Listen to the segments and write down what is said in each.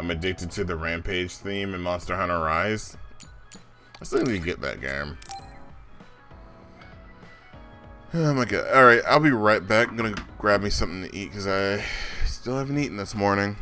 I'm addicted to the Rampage theme in Monster Hunter Rise. I still need to get that game. Oh my god. Alright, I'll be right back. I'm gonna grab me something to eat because I still haven't eaten this morning.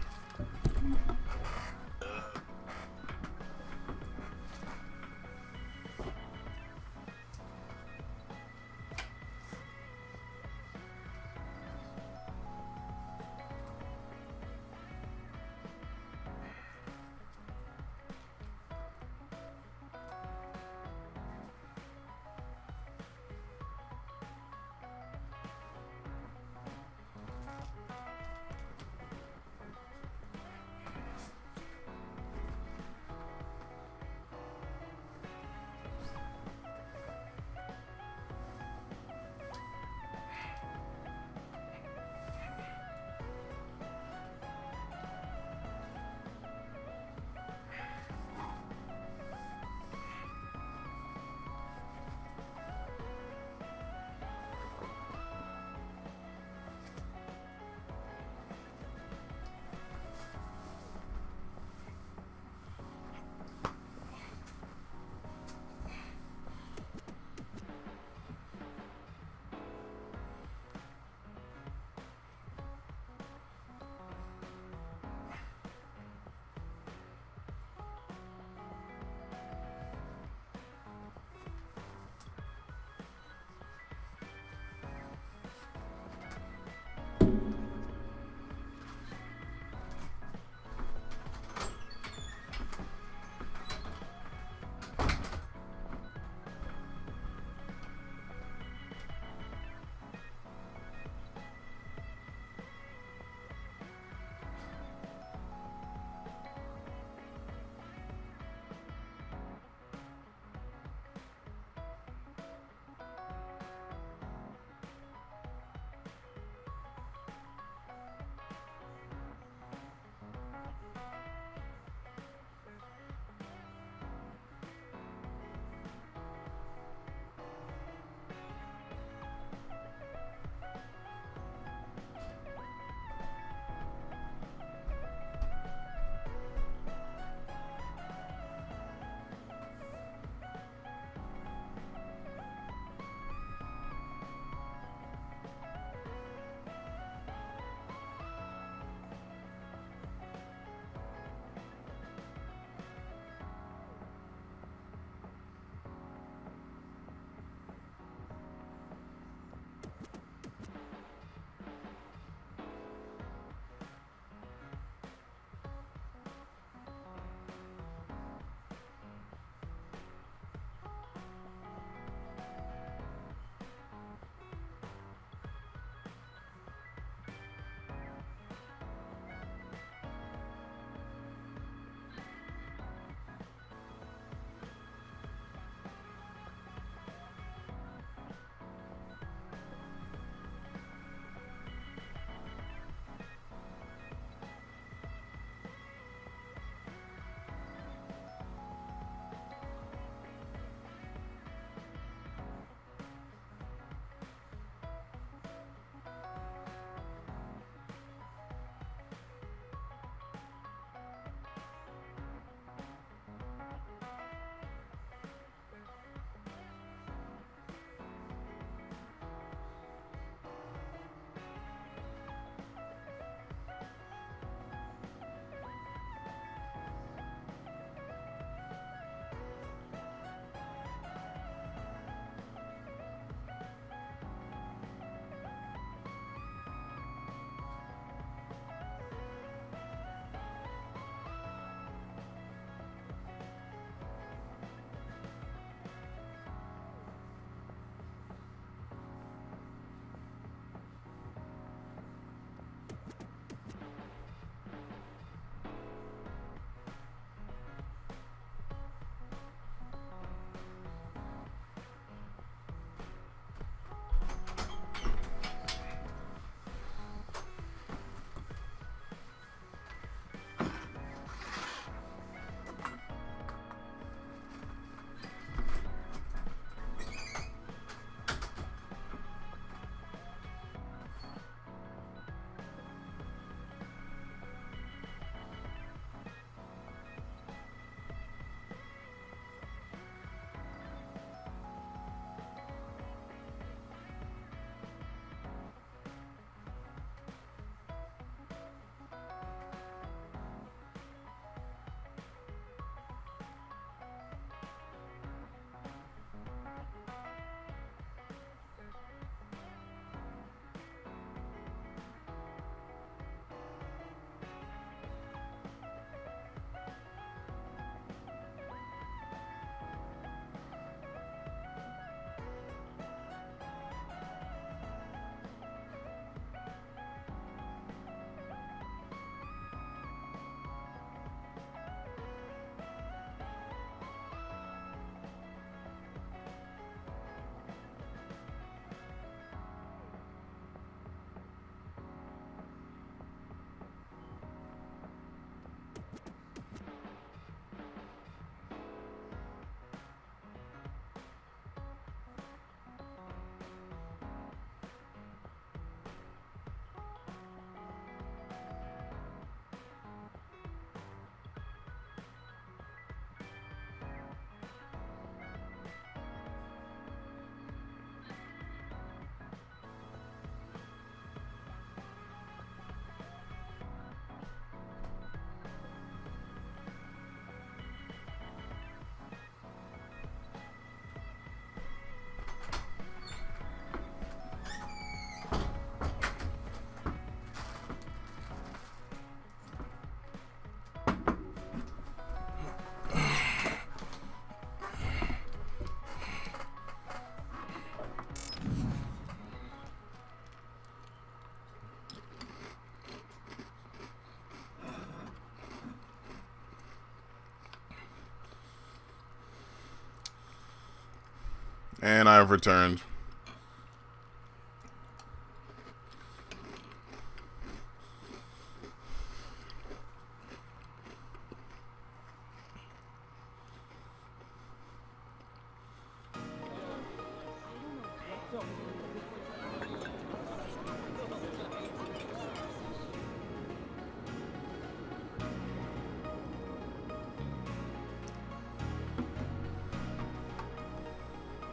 And I've returned.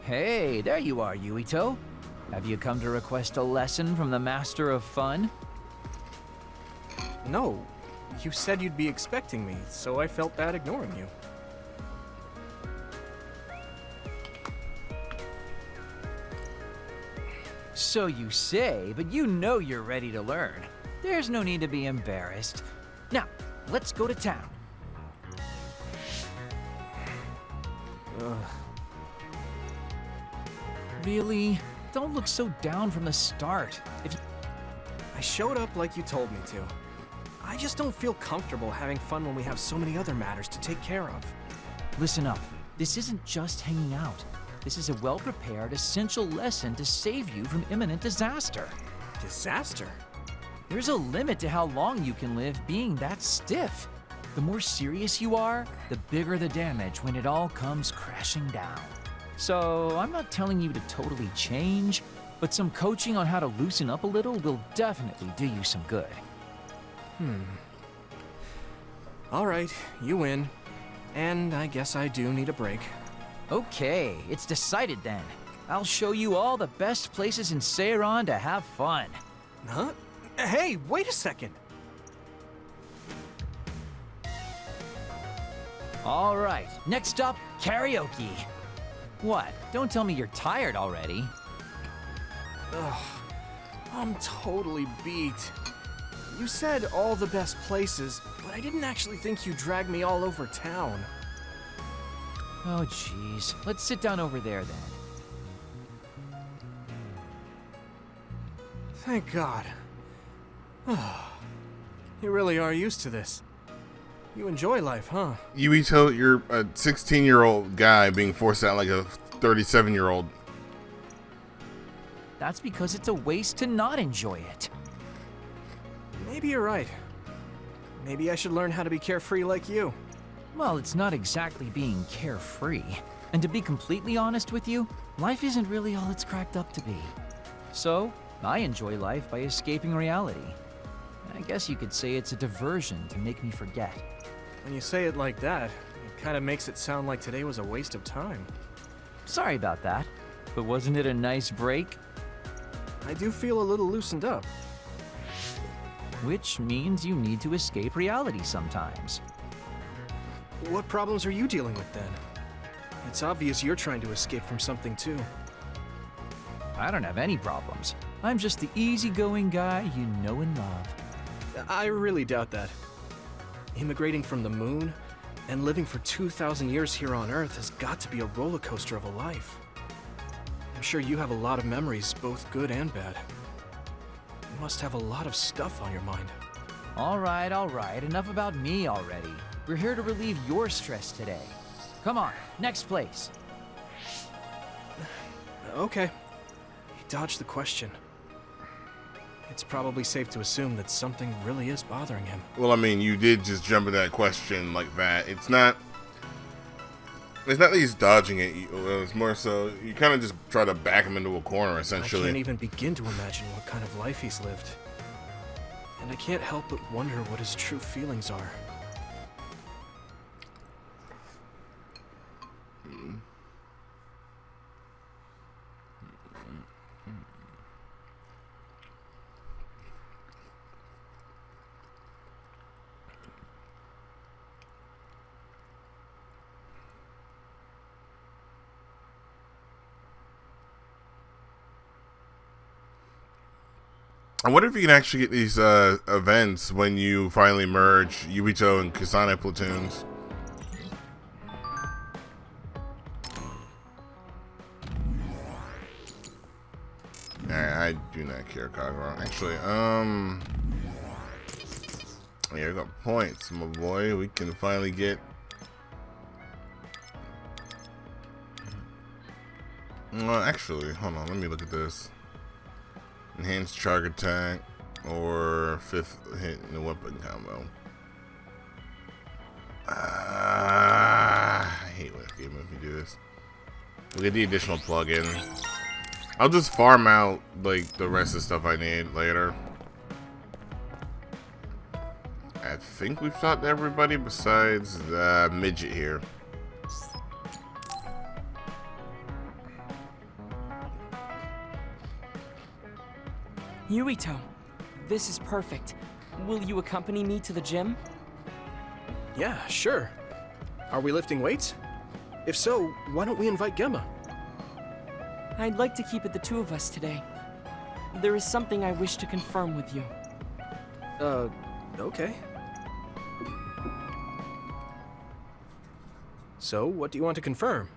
Hey, there you are, Yuito. Have you come to request a lesson from the Master of Fun? No. You said you'd be expecting me, so I felt bad ignoring you. So you say, but you know you're ready to learn. There's no need to be embarrassed. Now, let's go to town. Ugh. Really? Don't look so down from the start. I showed up like you told me to. I just don't feel comfortable having fun when we have so many other matters to take care of. Listen up. This isn't just hanging out. This is a well-prepared, essential lesson to save you from imminent disaster. Disaster? There's a limit to how long you can live being that stiff. The more serious you are, the bigger the damage when it all comes crashing down. So, I'm not telling you to totally change, but some coaching on how to loosen up a little will definitely do you some good. Alright, you win. And I guess I do need a break. Okay, it's decided then. I'll show you all the best places in Seiran to have fun. Huh? Hey, wait a second! Alright, next up, karaoke. What? Don't tell me you're tired already. Ugh, I'm totally beat. You said all the best places, but I didn't actually think you dragged me all over town. Oh jeez, let's sit down over there then. Thank God. You really are used to this. You enjoy life, huh? Yuito, you're a 16-year-old guy being forced out like a 37-year-old. That's because it's a waste to not enjoy it. Maybe you're right. Maybe I should learn how to be carefree like you. Well, it's not exactly being carefree. And to be completely honest with you, life isn't really all it's cracked up to be. So, I enjoy life by escaping reality. I guess you could say it's a diversion to make me forget. When you say it like that, it kind of makes it sound like today was a waste of time. Sorry about that, but wasn't it a nice break? I do feel a little loosened up. Which means you need to escape reality sometimes. What problems are you dealing with then? It's obvious you're trying to escape from something too. I don't have any problems. I'm just the easygoing guy you know and love. I really doubt that. Immigrating from the moon and living for 2,000 years here on Earth has got to be a roller coaster of a life. I'm sure you have a lot of memories, both good and bad. You must have a lot of stuff on your mind. All right, enough about me already. We're here to relieve your stress today. Come on, next place. Okay. You dodged the question. It's probably safe to assume that something really is bothering him. Well, I mean, you did just jump into that question like that. It's not that he's dodging it. It's more so you kind of just try to back him into a corner, essentially. I can't even begin to imagine what kind of life he's lived. And I can't help but wonder what his true feelings are. I wonder if you can actually get these events when you finally merge Yuito and Kasane platoons. Alright, I do not care, Kagura. Actually, yeah, I got points, my boy. We can finally get Actually, hold on. Let me look at this. Enhanced charge attack or 5th hit in the weapon combo. I hate when this game makes me do this. We'll get the additional plug-in. I'll just farm out like the rest of the stuff I need later. I think we've talked to everybody besides the midget here. Yuito, this is perfect. Will you accompany me to the gym? Yeah, sure. Are we lifting weights? If so, why don't we invite Gemma? I'd like to keep it the two of us today. There is something I wish to confirm with you. Okay. So, what do you want to confirm?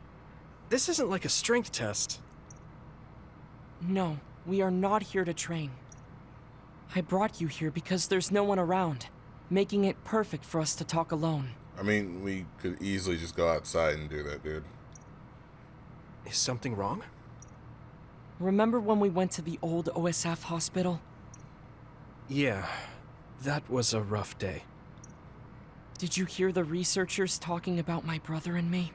This isn't like a strength test. No, we are not here to train. I brought you here because there's no one around, making it perfect for us to talk alone. I mean, we could easily just go outside and do that, dude. Is something wrong? Remember when we went to the old OSF hospital? Yeah, that was a rough day. Did you hear the researchers talking about my brother and me?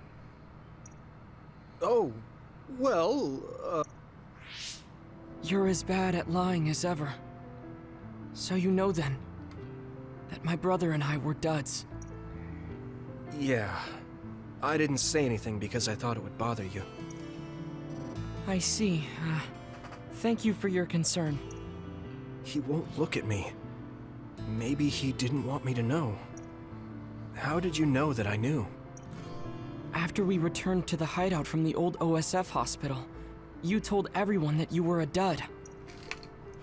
Oh, well, You're as bad at lying as ever. So you know then, that my brother and I were duds. Yeah. I didn't say anything because I thought it would bother you. I see. Thank you for your concern. He won't look at me. Maybe he didn't want me to know. How did you know that I knew? After we returned to the hideout from the old OSF hospital, you told everyone that you were a dud.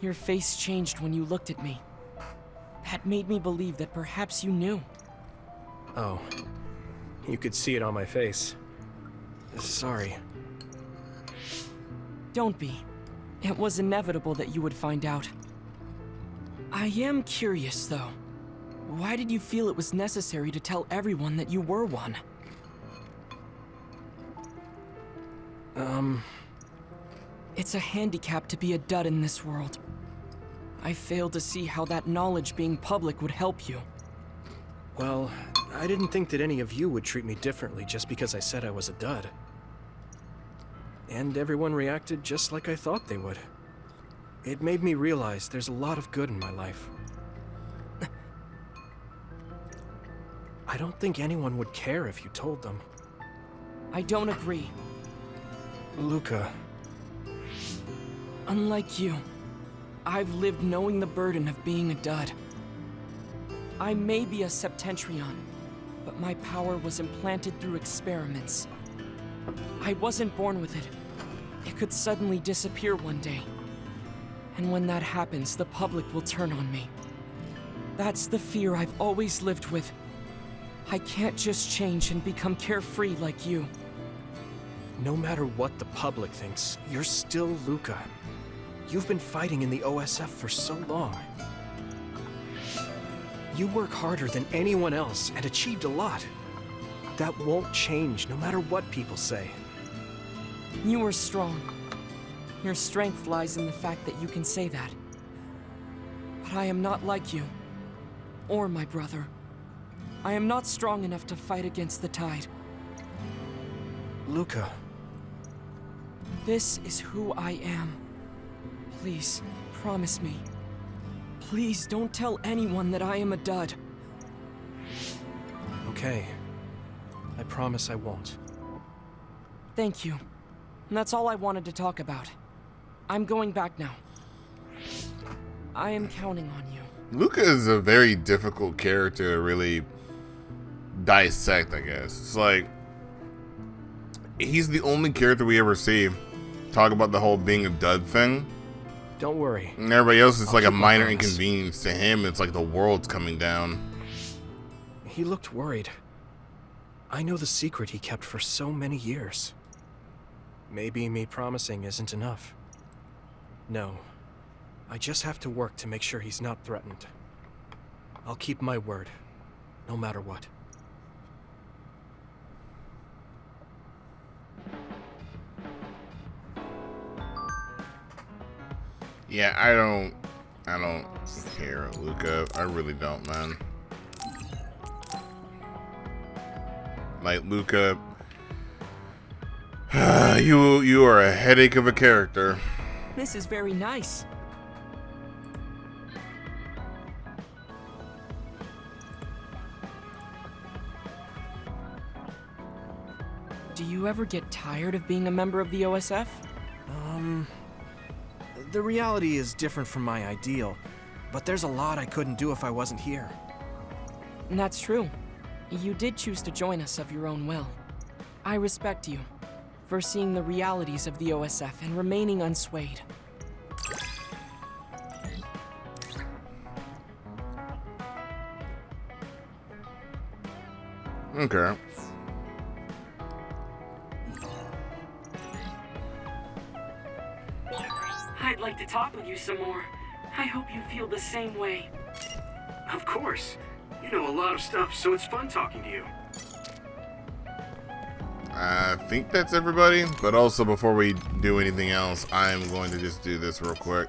Your face changed when you looked at me. That made me believe that perhaps you knew. Oh. You could see it on my face. Sorry. Don't be. It was inevitable that you would find out. I am curious, though. Why did you feel it was necessary to tell everyone that you were one? It's a handicap to be a dud in this world. I fail to see how that knowledge being public would help you. Well, I didn't think that any of you would treat me differently just because I said I was a dud. And everyone reacted just like I thought they would. It made me realize there's a lot of good in my life. I don't think anyone would care if you told them. I don't agree. Luca. Unlike you, I've lived knowing the burden of being a dud. I may be a Septentrion, but my power was implanted through experiments. I wasn't born with it. It could suddenly disappear one day. And when that happens, the public will turn on me. That's the fear I've always lived with. I can't just change and become carefree like you. No matter what the public thinks, you're still Luca. You've been fighting in the OSF for so long. You work harder than anyone else and achieved a lot. That won't change no matter what people say. You are strong. Your strength lies in the fact that you can say that. But I am not like you. Or my brother. I am not strong enough to fight against the tide. Luca. This is who I am. Please, promise me. Please don't tell anyone that I am a dud. Okay. I promise I won't. Thank you. And that's all I wanted to talk about. I'm going back now. I am counting on you. Luca is a very difficult character to really dissect, I guess. It's like, he's the only character we ever see talk about the whole being a dud thing. Don't worry. And everybody else, it's like a keep my minor promise. inconvenience. To him, it's like the world's coming down. He looked worried. I know the secret he kept for so many years. Maybe me promising isn't enough. No. I just have to work to make sure he's not threatened. I'll keep my word, no matter what. Yeah, I don't care, Luca. I really don't, man. Like, Luca, you are a headache of a character. This is very nice. Do you ever get tired of being a member of the OSF? The reality is different from my ideal, but there's a lot I couldn't do if I wasn't here. That's true. You did choose to join us of your own will. I respect you for seeing the realities of the OSF and remaining unswayed. Okay. I'd like to talk with you some more. I hope you feel the same way. Of course. You know a lot of stuff, so it's fun talking to you. I think that's everybody, but also before we do anything else, I'm going to just do this real quick.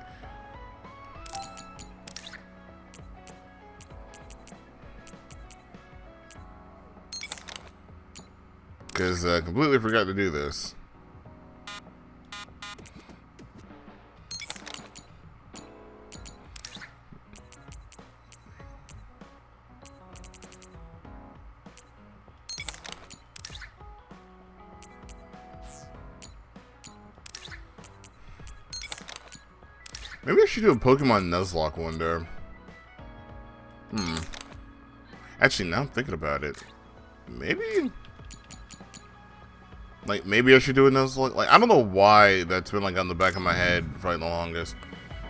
Because I completely forgot to do this. Maybe I should do a Pokemon Nuzlocke one day. Actually, now I'm thinking about it. Maybe... Like, maybe I should do a Nuzlocke. Like, I don't know why that's been, like, on the back of my head for, like, the longest.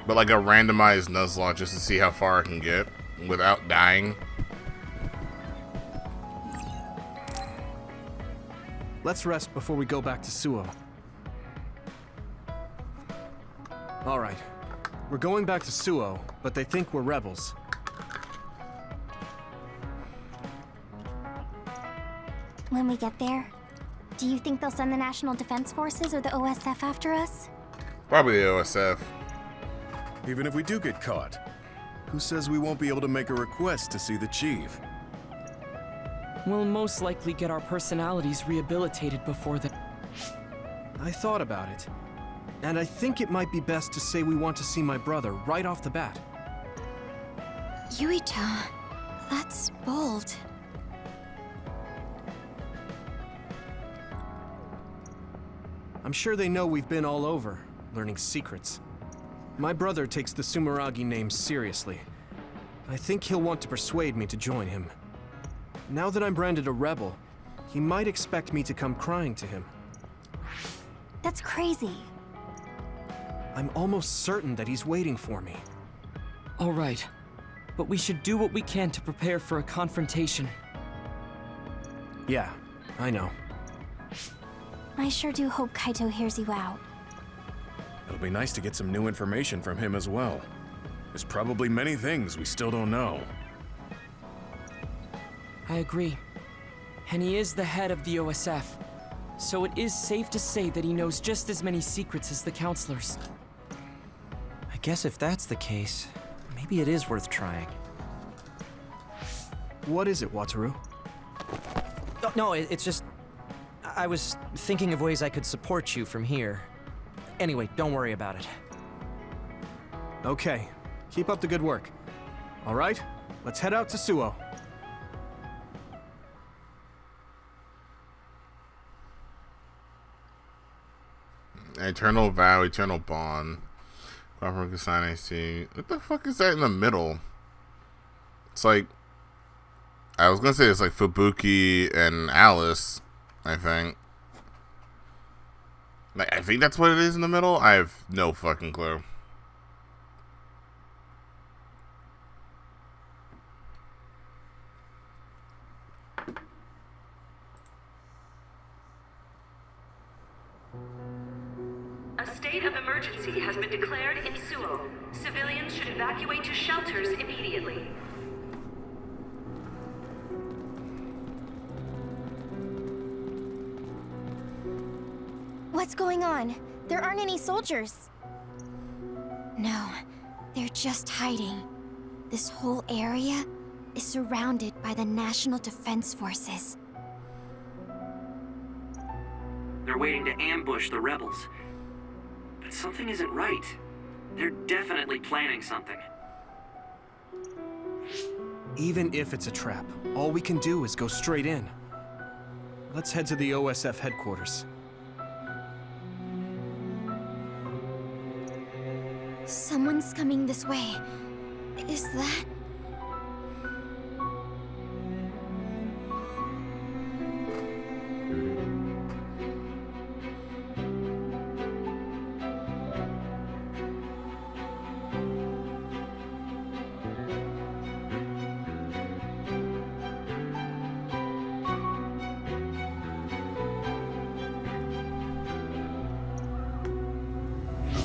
But, like, a randomized Nuzlocke just to see how far I can get without dying. Let's rest before we go back to Suo. Alright. We're going back to Suo, but they think we're rebels. When we get there, do you think they'll send the National Defense Forces or the OSF after us? Probably the OSF. Even if we do get caught, who says we won't be able to make a request to see the chief? We'll most likely get our personalities rehabilitated before the... I thought about it, and I think it might be best to say we want to see my brother right off the bat. Yuito, that's bold. I'm sure they know we've been all over, learning secrets. My brother takes the Sumeragi name seriously. I think he'll want to persuade me to join him. Now that I'm branded a rebel, he might expect me to come crying to him. That's crazy. I'm almost certain that he's waiting for me. All right, but we should do what we can to prepare for a confrontation. Yeah, I know. I sure do hope Kaito hears you out. It'll be nice to get some new information from him as well. There's probably many things we still don't know. I agree. And he is the head of the OSF. So it is safe to say that he knows just as many secrets as the counselors. I guess if that's the case, maybe it is worth trying. What is it, Wataru? No, it's just... I was thinking of ways I could support you from here. Anyway, don't worry about it. Okay, keep up the good work. All right, let's head out to Suo. Eternal vow, eternal bond. Proper Kasane, see. What the fuck is that in the middle? It's like... I was gonna say it's like Fubuki and Alice, I think. Like, I think that's what it is in the middle. I have no fucking clue. A state of emergency has been declared in Suo. Civilians should evacuate to shelters immediately. What's going on? There aren't any soldiers. No, just hiding. This whole area is surrounded by the National Defense Forces. They're waiting to ambush the rebels. But something isn't right. They're definitely planning something. Even if it's a trap, all we can do is go straight in. Let's head to the OSF headquarters. Someone's coming this way. Is that...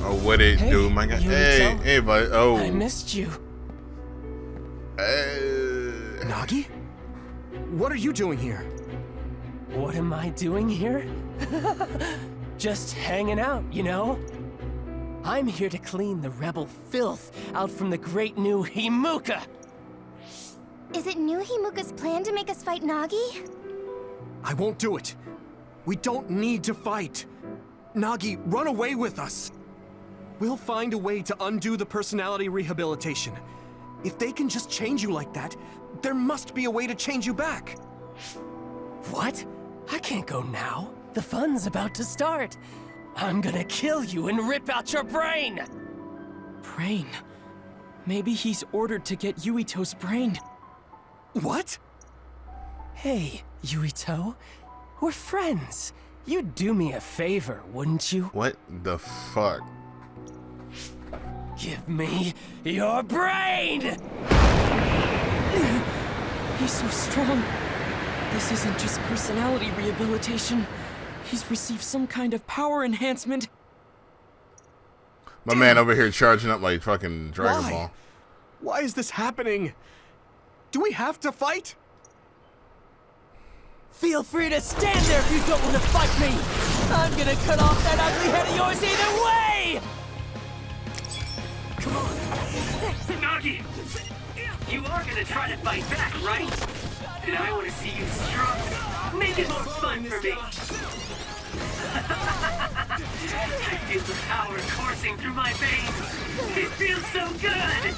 Oh, what it do, my guy? Hey, hey, buddy. Oh, I missed you. Nagi? What are you doing here? What am I doing here? Just hanging out, you know? I'm here to clean the rebel filth out from the great new Himuka. Is it New Himuka's plan to make us fight Nagi? I won't do it. We don't need to fight. Nagi, run away with us. We'll find a way to undo the personality rehabilitation. If they can just change you like that, there must be a way to change you back. What? I can't go now. The fun's about to start. I'm gonna kill you and rip out your brain! Brain? Maybe he's ordered to get Yuito's brain. What? Hey, Yuito. We're friends. You'd do me a favor, wouldn't you? what the fuck? Give me your brain! He's so strong. This isn't just personality rehabilitation. He's received some kind of power enhancement. My man over here charging up like fucking Dragon Why? Ball. Why is this happening? Do we have to fight? Feel free to stand there if you don't want to fight me! I'm gonna cut off that ugly head of yours either way! Come on! Nagi! You are gonna try to fight back, right? And I want to see you strong. Make it more fun for me! I feel the power coursing through my veins! It feels so good!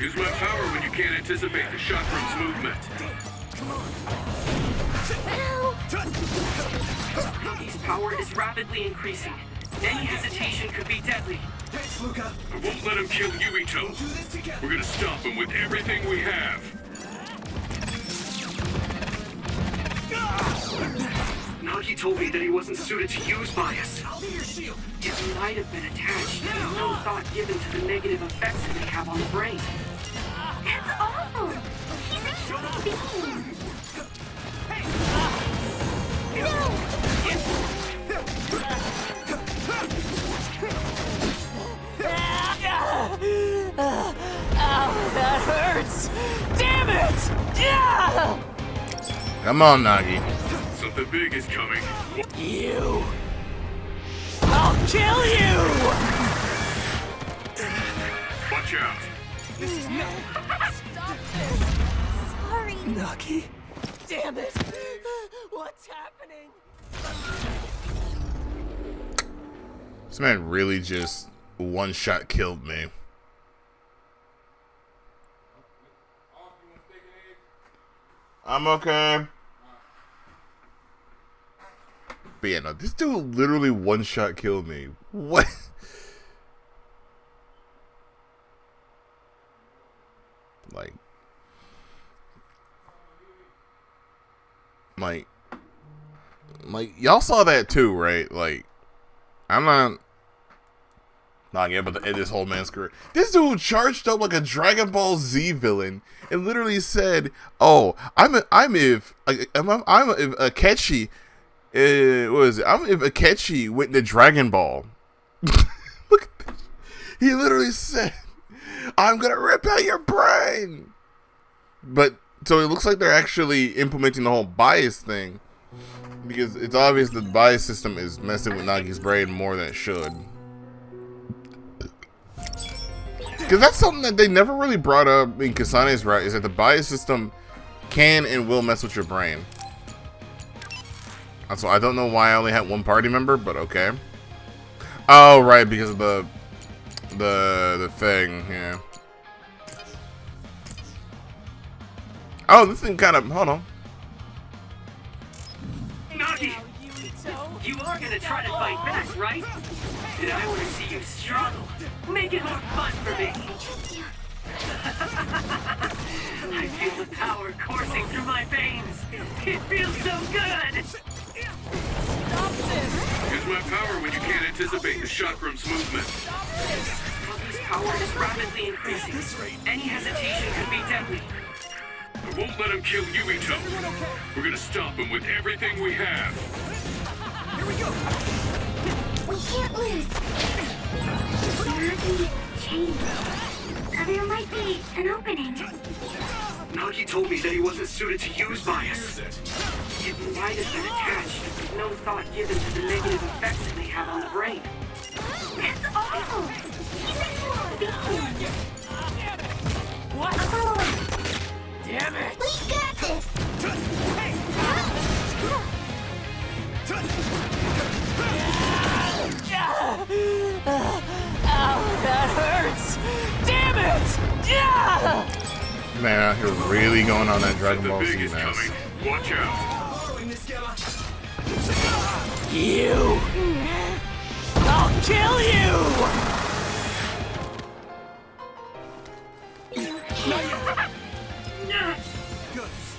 Use my power when you can't anticipate the chakram's movement. Nagi's power is rapidly increasing. Any hesitation could be deadly. Thanks, Luca. I won't let him kill Yuito. We're gonna stop him with everything we have. Nagi told me that he wasn't suited to use bias. It might have been attached, and no thought given to the negative effects it may have on the brain. That's awful! He's a human being! Ow, that hurts! Damn it! Come on, Nagi. Something big is coming. You! I'll kill you! Watch out. Sorry. Nagi? Damn it! What's happening? This man really just one-shot killed me. I'm okay. But yeah, no, this dude literally one-shot killed me. What? Like, y'all saw that too, right? Like, I'm not able to end this whole man's career. This dude charged up like a Dragon Ball Z villain and literally said, "Oh, I'm if Akechi, what is it? I'm if Akechi went to Dragon Ball." Look at this. He literally said, "I'm gonna rip out your brain." But so it looks like they're actually implementing the whole bias thing, because it's obvious that the bias system is messing with Nagi's brain more than it should. Because that's something that they never really brought up in Kasane's route, is that the bias system can and will mess with your brain. So I don't know why I only had one party member, but okay. Oh, right, because of the thing, yeah. Oh, this thing kind of, hold on. Nagi! You are gonna try to fight back, right? And I want to see you struggle. Make it more fun for me. I feel the power coursing through my veins. It feels so good. Use my power when you can't anticipate the chakrams' movement. Nagi's power is rapidly increasing. Any hesitation could be deadly. I won't let him kill Yuito. We're gonna stop him with everything we have. Here we go. We can't lose. Nagi changed. There might be an opening. Nagi told me that he wasn't suited to use bias. It might have been attached, with no thought given to the negative effects it may have on the brain. That's awful. He's a human being. What? Follow us. Damn it! We got this. Ow, that hurts! Damn it! Man, out here really going on that Dragon Ball Z Big is mess. coming. Watch out. You! I'll kill you!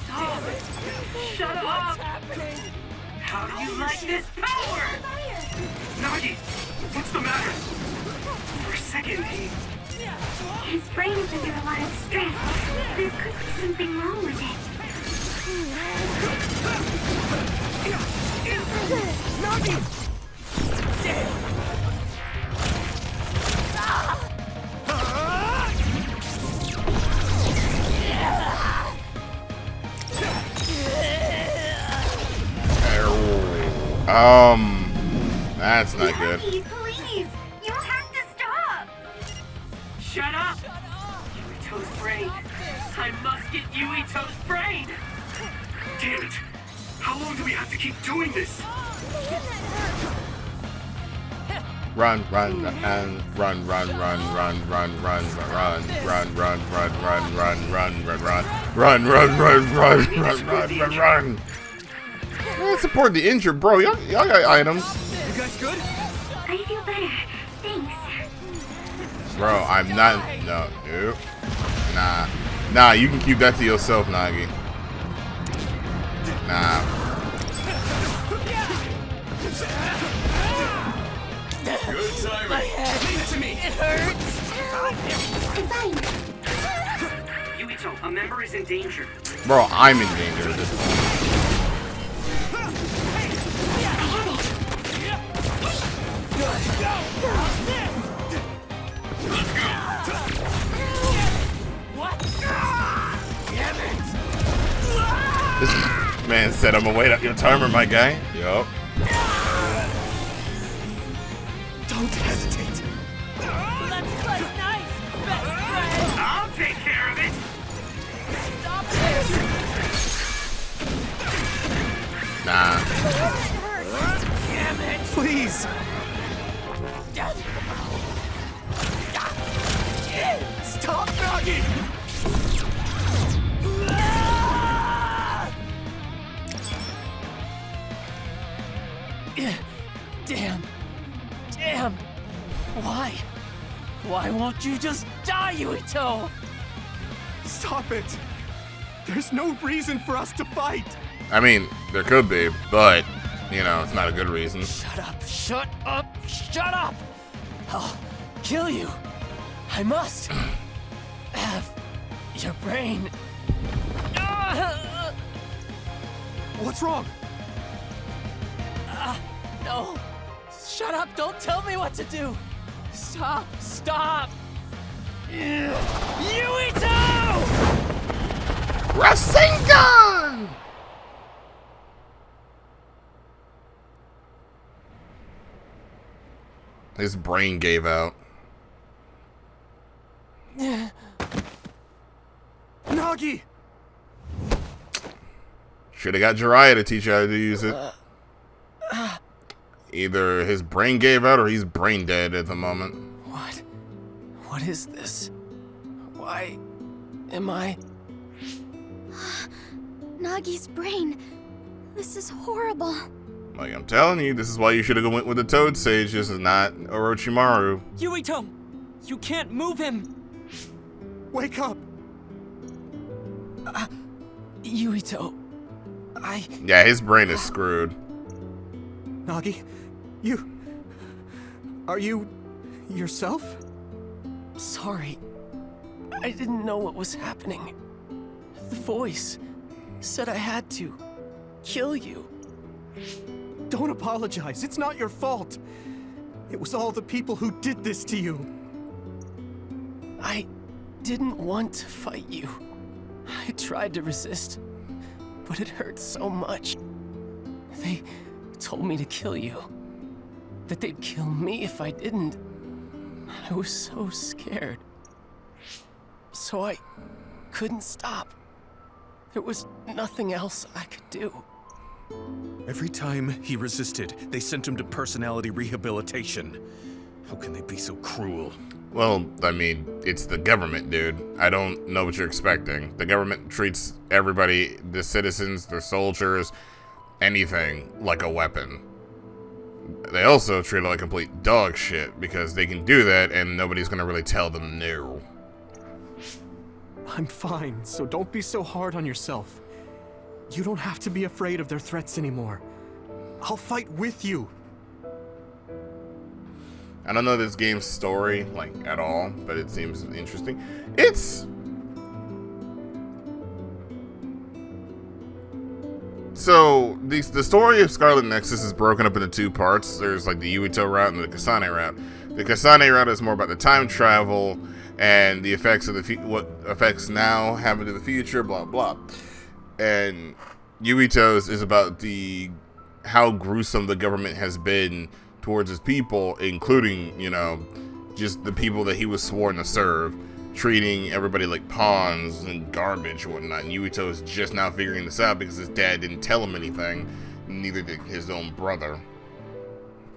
Stop it! Shut up! How do you like this power? Nagi, what's the matter? For a second, His brain is under a lot of stress. There could be something wrong with it. Nagi! That's not good. Nagi, please! You have to stop! shut up! Yuito's brain. I must get Yuito's brain! Damn it! How long do we have to keep doing this? Run, run, and run, run, run, run, run, run, run, run, run, run, run, run, run, run, run, run, run, run, run, run. Support the injured, bro. Y'all got items. You guys good? I feel better. Thanks. Bro, I'm not. No, nope. Nah, you can keep that to yourself, Nagi. Nah. Good timing. My head! Leave it to me! It hurts! I'm fine. Yuito, a member is in danger. Bro, I'm in danger at this point. This man said I'm gonna wait up your timer, my guy. Yup. Don't hesitate. Let's play nice, best friend! I'll take care of it! Stop this! Nah. Damn it! Please! Stop, Nagi! Damn! Why? Why won't you just die, Yuito? Stop it! There's no reason for us to fight! I mean, there could be, but, you know, it's not a good reason. Shut up! Shut up! Shut up! I'll kill you! I must have your brain. What's wrong? No! Shut up! Don't tell me what to do! Stop! Stop! Yuito! Rasengan! His brain gave out. Nagi! Should have got Jiraiya to teach you how to use it. Either his brain gave out or he's brain dead at the moment. What? What is this? Why am I... Nagi's brain. This is horrible. Like, I'm telling you, this is why you should have went with the Toad Sage. This is not Orochimaru. Yuito! You can't move him! Wake up! Yuito... Yeah, his brain is screwed. Nagi, Are you... yourself? Sorry. I didn't know what was happening. The voice said I had to kill you. Don't apologize. It's not your fault. It was all the people who did this to you. I didn't want to fight you. I tried to resist, but it hurt so much. They told me to kill you. That they'd kill me if I didn't. I was so scared. So I couldn't stop. There was nothing else I could do. Every time he resisted, they sent him to personality rehabilitation. How can they be so cruel? Well, I mean, it's the government, dude. I don't know what you're expecting. The government treats everybody, the citizens, their soldiers, anything, like a weapon. They also treat it like complete dog shit, because they can do that and nobody's gonna really tell them no. I'm fine, so don't be so hard on yourself. You don't have to be afraid of their threats anymore. I'll fight with you. I don't know this game's story, like, at all, but it seems interesting. It's... So, the story of Scarlet Nexus is broken up into two parts. There's, like, the Yuito route and the Kasane route. The Kasane route is more about the time travel and the effects of what effects now happen to the future, blah, blah. And Yuito's is about how gruesome the government has been towards his people, including, you know, just the people that he was sworn to serve, treating everybody like pawns and garbage and whatnot. And Yuito is just now figuring this out because his dad didn't tell him anything, neither did his own brother.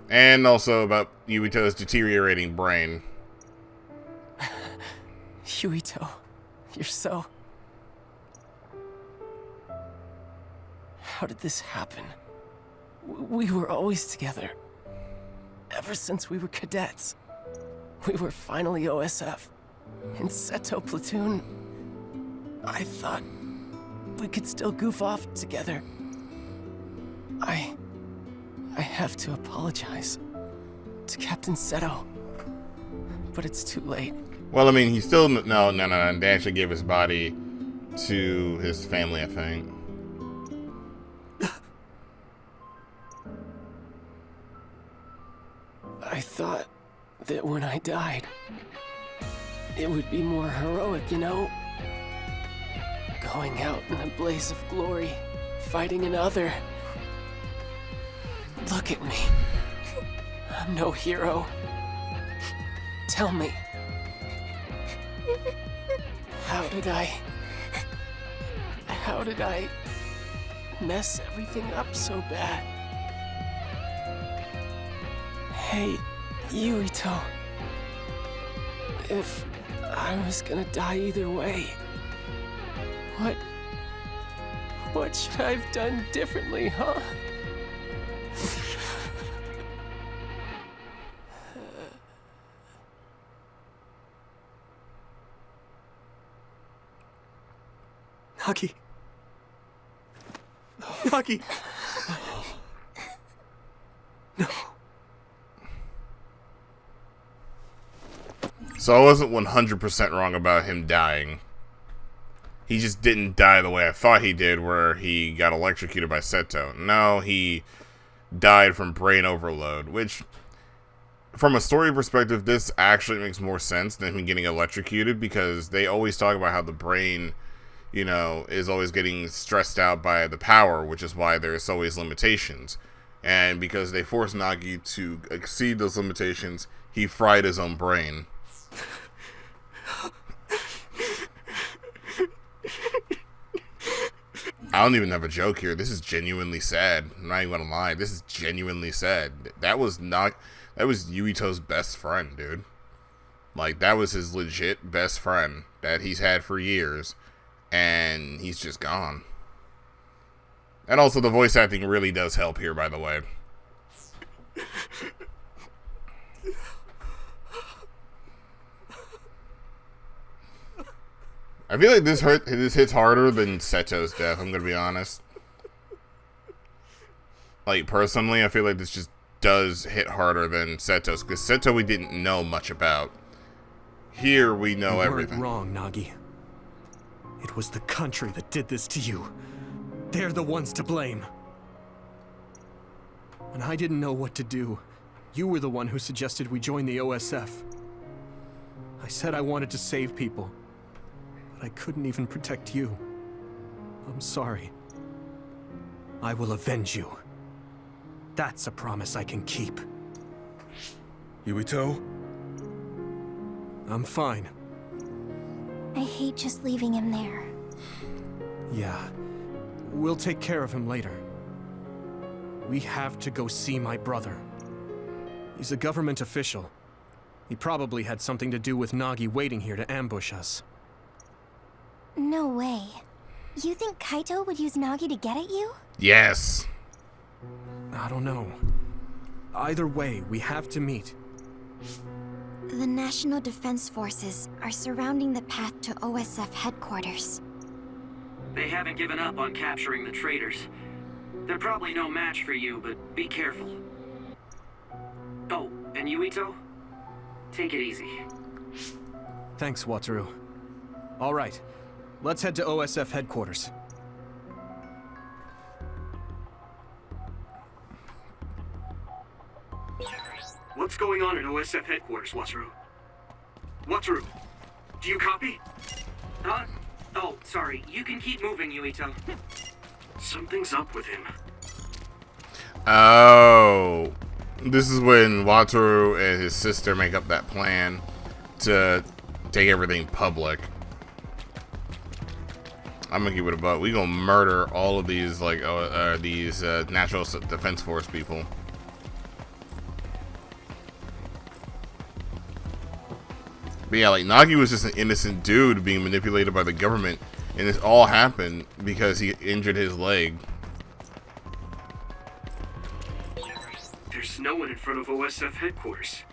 And also about Yuito's deteriorating brain. Yuito, you're so... How did this happen? We were always together. Ever since we were cadets. We were finally OSF. In Seto Platoon, I thought we could still goof off together. I have to apologize to Captain Seto, but it's too late. Well, I mean, he still... No. They actually gave his body to his family, I think. I thought that when I died, it would be more heroic, you know? Going out in a blaze of glory, fighting another. Look at me. I'm no hero. Tell me. How did I mess everything up so bad? Hey, Yuito. If I was gonna die either way, what should I have done differently, huh? Nagi. Nagi. No. So I wasn't 100% wrong about him dying. He just didn't die the way I thought he did, where he got electrocuted by Seto. No, he died from brain overload, which, from a story perspective, this actually makes more sense than him getting electrocuted, because they always talk about how the brain, you know, is always getting stressed out by the power, which is why there's always limitations. And because they forced Nagi to exceed those limitations, he fried his own brain. I don't even have a joke here. This is genuinely sad. I'm not even gonna lie. This is genuinely sad. That was Yuito's best friend, dude. Like, that was his legit best friend that he's had for years, and he's just gone. And also, the voice acting really does help here, by the way. I feel like this hits harder than Seto's death, I'm gonna be honest. Like, personally, I feel like this just does hit harder than Seto's, because Seto we didn't know much about. Here we know everything. You weren't wrong, Nagi. It was the country that did this to you. They're the ones to blame. When I didn't know what to do, you were the one who suggested we join the OSF. I said I wanted to save people, but I couldn't even protect you. I'm sorry. I will avenge you. That's a promise I can keep. Yuito? I'm fine. I hate just leaving him there. Yeah. We'll take care of him later. We have to go see my brother. He's a government official. He probably had something to do with Nagi waiting here to ambush us. No way. You think Kaito would use Nagi to get at you? Yes. I don't know. Either way, we have to meet. The National Defense Forces are surrounding the path to OSF headquarters. They haven't given up on capturing the traitors. They're probably no match for you, but be careful. Oh, and Yuito? Take it easy. Thanks, Wataru. All right, let's head to OSF headquarters. What's going on at OSF headquarters, Wataru? Wataru, do you copy? Huh? Oh, sorry. You can keep moving, Yuito. Something's up with him. Oh. This is when Wataru and his sister make up that plan to take everything public. I'm gonna give it a butt. We gonna murder all of these, like, National Defense Force people. But yeah, like, Nagi was just an innocent dude being manipulated by the government, and this all happened because he injured his leg. There's no one in front of OSF headquarters.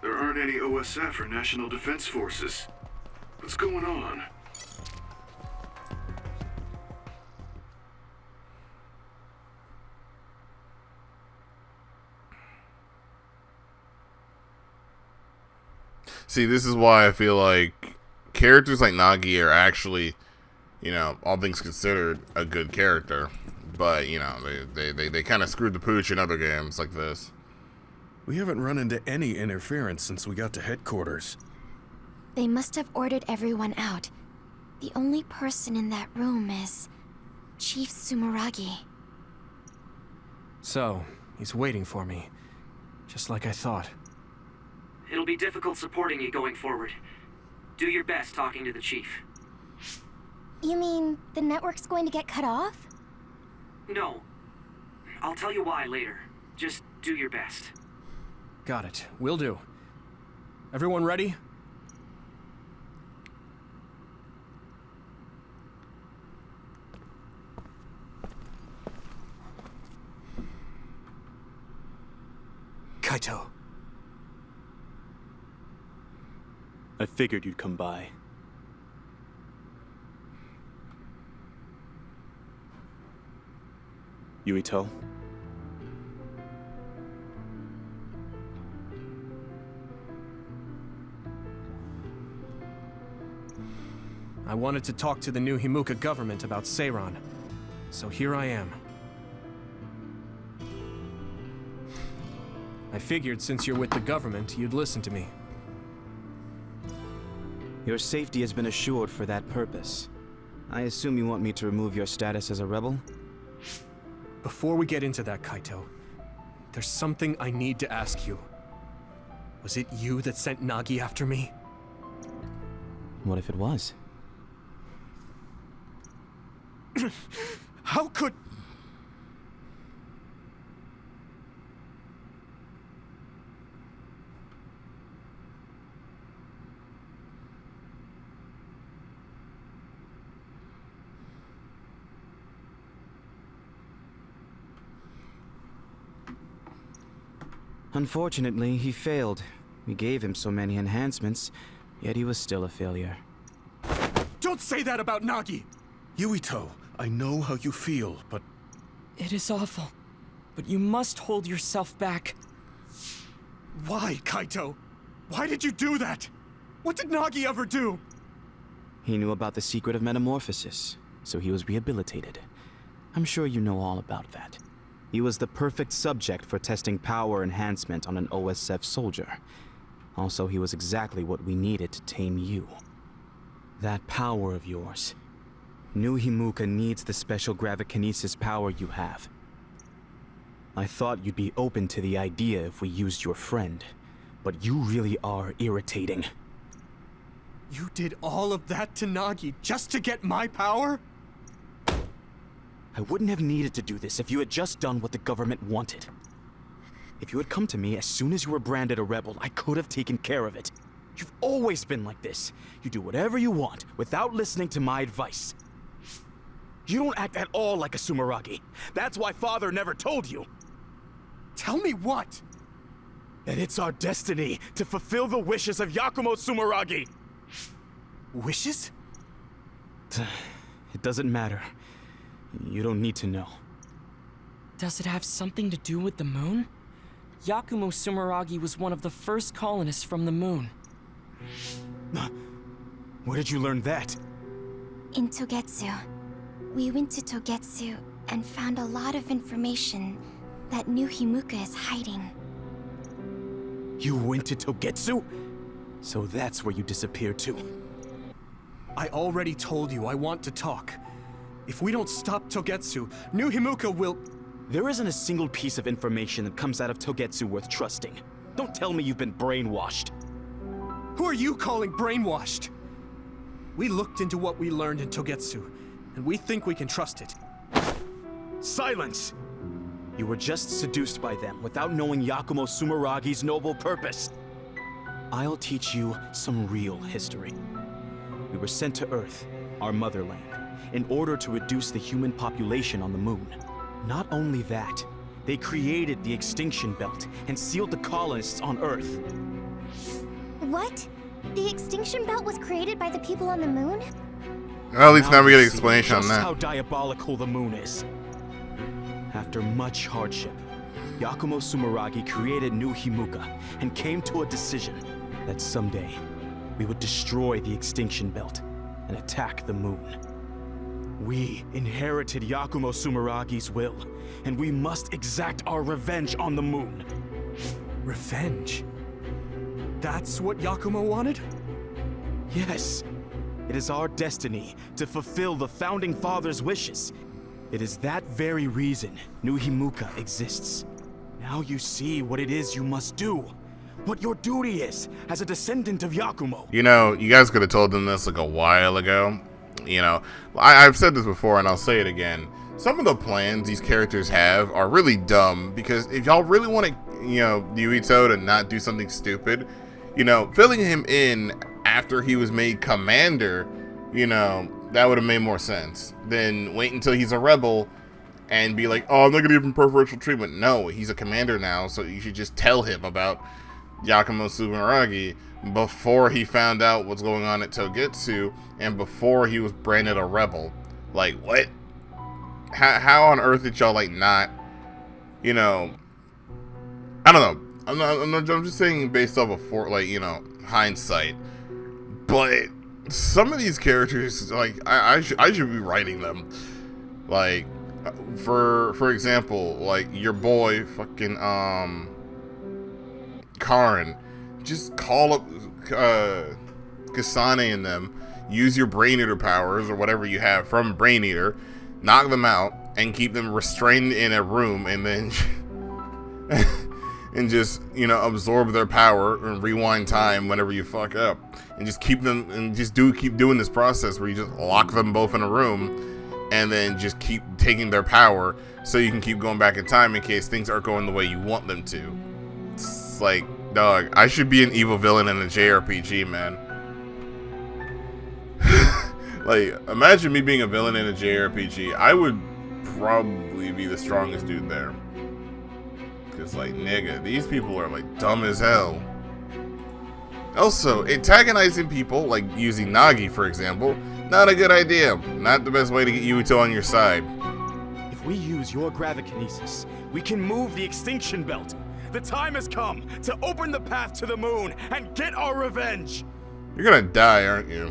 There aren't any OSF or National Defense Forces. What's going on? See, this is why I feel like characters like Nagi are actually, you know, all things considered, a good character. But, you know, they kind of screwed the pooch in other games like this. We haven't run into any interference since we got to headquarters. They must have ordered everyone out. The only person in that room is Chief Sumeragi. So, he's waiting for me. Just like I thought. It'll be difficult supporting you going forward. Do your best talking to the chief. You mean the network's going to get cut off? No. I'll tell you why later. Just do your best. Got it. Will do. Everyone ready? Kaito. I figured you'd come by. Yuito? I wanted to talk to the new Himuka government about Seiran, so here I am. I figured since you're with the government, you'd listen to me. Your safety has been assured for that purpose. I assume you want me to remove your status as a rebel? Before we get into that, Kaito, there's something I need to ask you. Was it you that sent Nagi after me? What if it was? How could... Unfortunately, he failed. We gave him so many enhancements, yet he was still a failure. Don't say that about Nagi! Yuito, I know how you feel, but... It is awful, but you must hold yourself back. Why, Kaito? Why did you do that? What did Nagi ever do? He knew about the secret of metamorphosis, so he was rehabilitated. I'm sure you know all about that. He was the perfect subject for testing power enhancement on an OSF soldier. Also, he was exactly what we needed to tame you. That power of yours. New Himuka needs the special gravikinesis power you have. I thought you'd be open to the idea if we used your friend, but you really are irritating. You did all of that to Nagi just to get my power? I wouldn't have needed to do this if you had just done what the government wanted. If you had come to me as soon as you were branded a rebel, I could have taken care of it. You've always been like this. You do whatever you want without listening to my advice. You don't act at all like a Sumeragi. That's why Father never told you. Tell me what? That it's our destiny to fulfill the wishes of Yakumo Sumeragi. Wishes? It doesn't matter. You don't need to know. Does it have something to do with the moon? Yakumo Sumeragi was one of the first colonists from the moon. Where did you learn that? In Togetsu. We went to Togetsu and found a lot of information that New Himuka is hiding. You went to Togetsu? So that's where you disappeared to. I already told you I want to talk. If we don't stop Togetsu, New Himuka will... There isn't a single piece of information that comes out of Togetsu worth trusting. Don't tell me you've been brainwashed. Who are you calling brainwashed? We looked into what we learned in Togetsu, and we think we can trust it. Silence! You were just seduced by them without knowing Yakumo Sumeragi's noble purpose. I'll teach you some real history. We were sent to Earth, our motherland, in order to reduce the human population on the moon. Not only that, they created the extinction belt and sealed the colonists on Earth. What? The extinction belt was created by the people on the moon? Well, at least now we get an you see explanation on just that. how diabolical the moon is. After much hardship, Yakumo Sumeragi created New Himuka and came to a decision that someday we would destroy the extinction belt and attack the moon. We inherited Yakumo Sumeragi's will, and we must exact our revenge on the moon. Revenge? That's what Yakumo wanted? Yes. It is our destiny to fulfill the Founding Father's wishes. It is that very reason New Himuka exists. Now you see what it is you must do. What your duty is as a descendant of Yakumo. You know, you guys could have told them this like a while ago. You know, I've said this before and I'll say it again. Some of the plans these characters have are really dumb, because if y'all really want to, you know, Yuito to not do something stupid, you know, filling him in after he was made commander, you know, that would have made more sense than wait until he's a rebel and be like, oh, I'm not gonna give him preferential treatment. No, he's a commander now, so you should just tell him about Yakumo Sumeragi before he found out what's going on at Togetsu and before he was branded a rebel. Like, what? How on earth did y'all, like, not, you know, I don't know. I'm just saying based off of, like, you know, hindsight. But some of these characters, like, I should be writing them. Like, for example, like, your boy, fucking, Karin. Just call up Kasane and them, use your Brain Eater powers or whatever you have from Brain Eater, knock them out, and keep them restrained in a room, and then and just, you know, absorb their power and rewind time whenever you fuck up, and just keep them, and just keep doing this process where you just lock them both in a room and then just keep taking their power so you can keep going back in time in case things aren't going the way you want them to. It's like, dog, I should be an evil villain in a JRPG, man. Like, imagine me being a villain in a JRPG. I would probably be the strongest dude there. Because, like, nigga, these people are, like, dumb as hell. Also, antagonizing people, like using Nagi, for example, not a good idea. Not the best way to get Yuito on your side. If we use your gravikinesis, we can move the extinction belt. The time has come to open the path to the moon and get our revenge. You're gonna die, aren't you?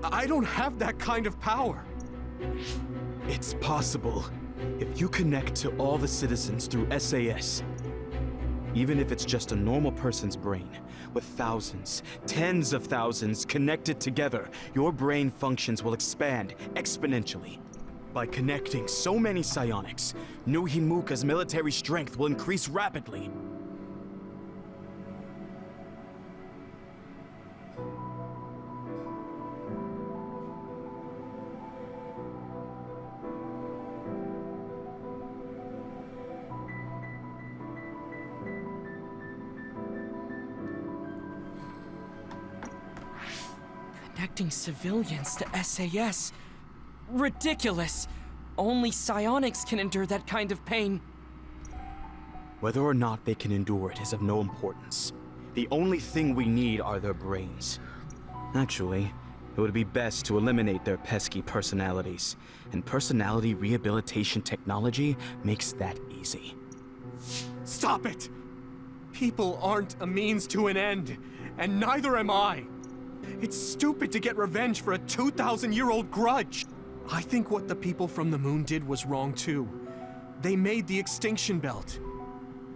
I don't have that kind of power. It's possible if you connect to all the citizens through SAS. Even if it's just a normal person's brain, with thousands, tens of thousands connected together, your brain functions will expand exponentially. By connecting so many psionics, New Himuka's military strength will increase rapidly. Connecting civilians to SAS. Ridiculous! Only psionics can endure that kind of pain. Whether or not they can endure it is of no importance. The only thing we need are their brains. Actually, it would be best to eliminate their pesky personalities, and personality rehabilitation technology makes that easy. Stop it! People aren't a means to an end, and neither am I. It's stupid to get revenge for a 2,000-year-old grudge. I think what the people from the moon did was wrong too. They made the extinction belt.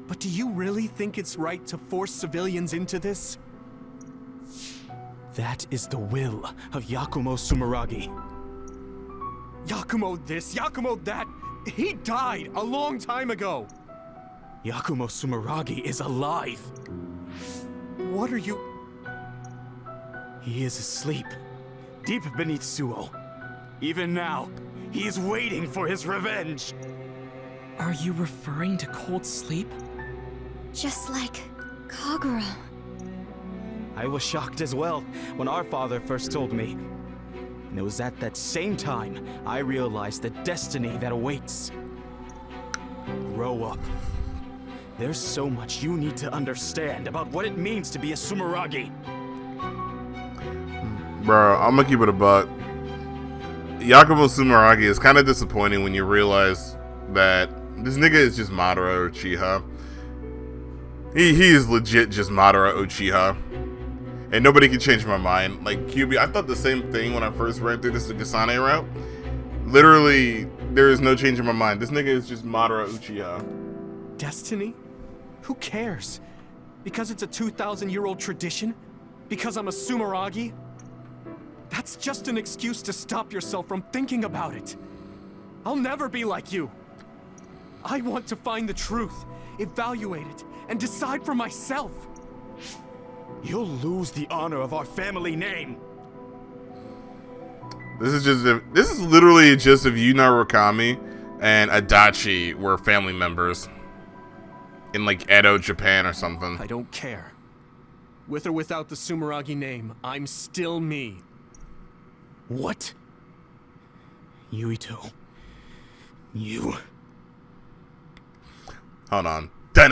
But do you really think it's right to force civilians into this? That is the will of Yakumo Sumeragi. Yakumo this, Yakumo that. He died a long time ago. Yakumo Sumeragi is alive. What are you... He is asleep, deep beneath Suo. Even now, he is waiting for his revenge. Are you referring to cold sleep? Just like Kagura. I was shocked as well when our father first told me. And it was at that same time I realized the destiny that awaits. Grow up. There's so much you need to understand about what it means to be a Sumeragi. Bro, I'm gonna keep it a buck. Yakumo Sumeragi is kind of disappointing when you realize that this nigga is just Madara Uchiha. He is legit just Madara Uchiha. And nobody can change my mind. Like, QB, I thought the same thing when I first ran through this Kasane route. Literally, there is no change in my mind. This nigga is just Madara Uchiha. Destiny? Who cares? Because it's a 2,000-year-old tradition? Because I'm a Sumeragi? That's just an excuse to stop yourself from thinking about it. I'll never be like you. I want to find the truth, evaluate it, and decide for myself. You'll lose the honor of our family name. This is literally just if Yu Narukami and Adachi were family members in like Edo, Japan or something. I don't care. With or without the Sumeragi name, I'm still me. What? Yuito. You... Hold on. I'm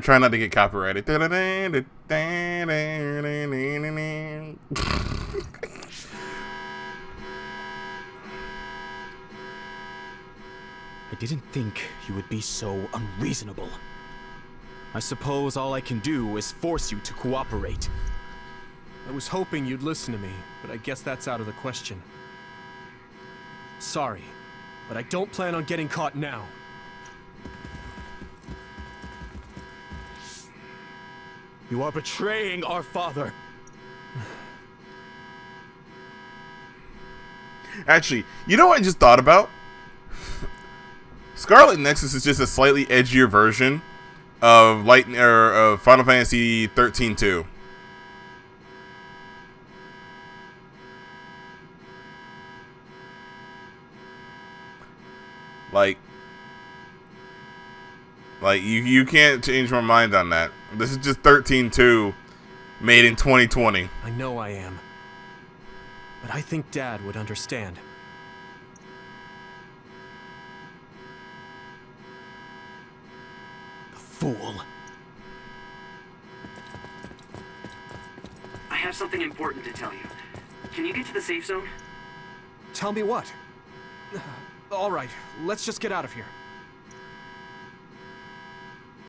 trying not to get copyrighted. I didn't think you would be so unreasonable. I suppose all I can do is force you to cooperate. I was hoping you'd listen to me, but I guess that's out of the question. Sorry, but I don't plan on getting caught now. You are betraying our father. Actually, you know what I just thought about? Scarlet Nexus is just a slightly edgier version of of Final Fantasy 13-2. Like you can't change my mind on that. This is just 13-2 made in 2020. I know I am. But I think Dad would understand. The fool. I have something important to tell you. Can you get to the safe zone? Tell me what? All right, let's just get out of here.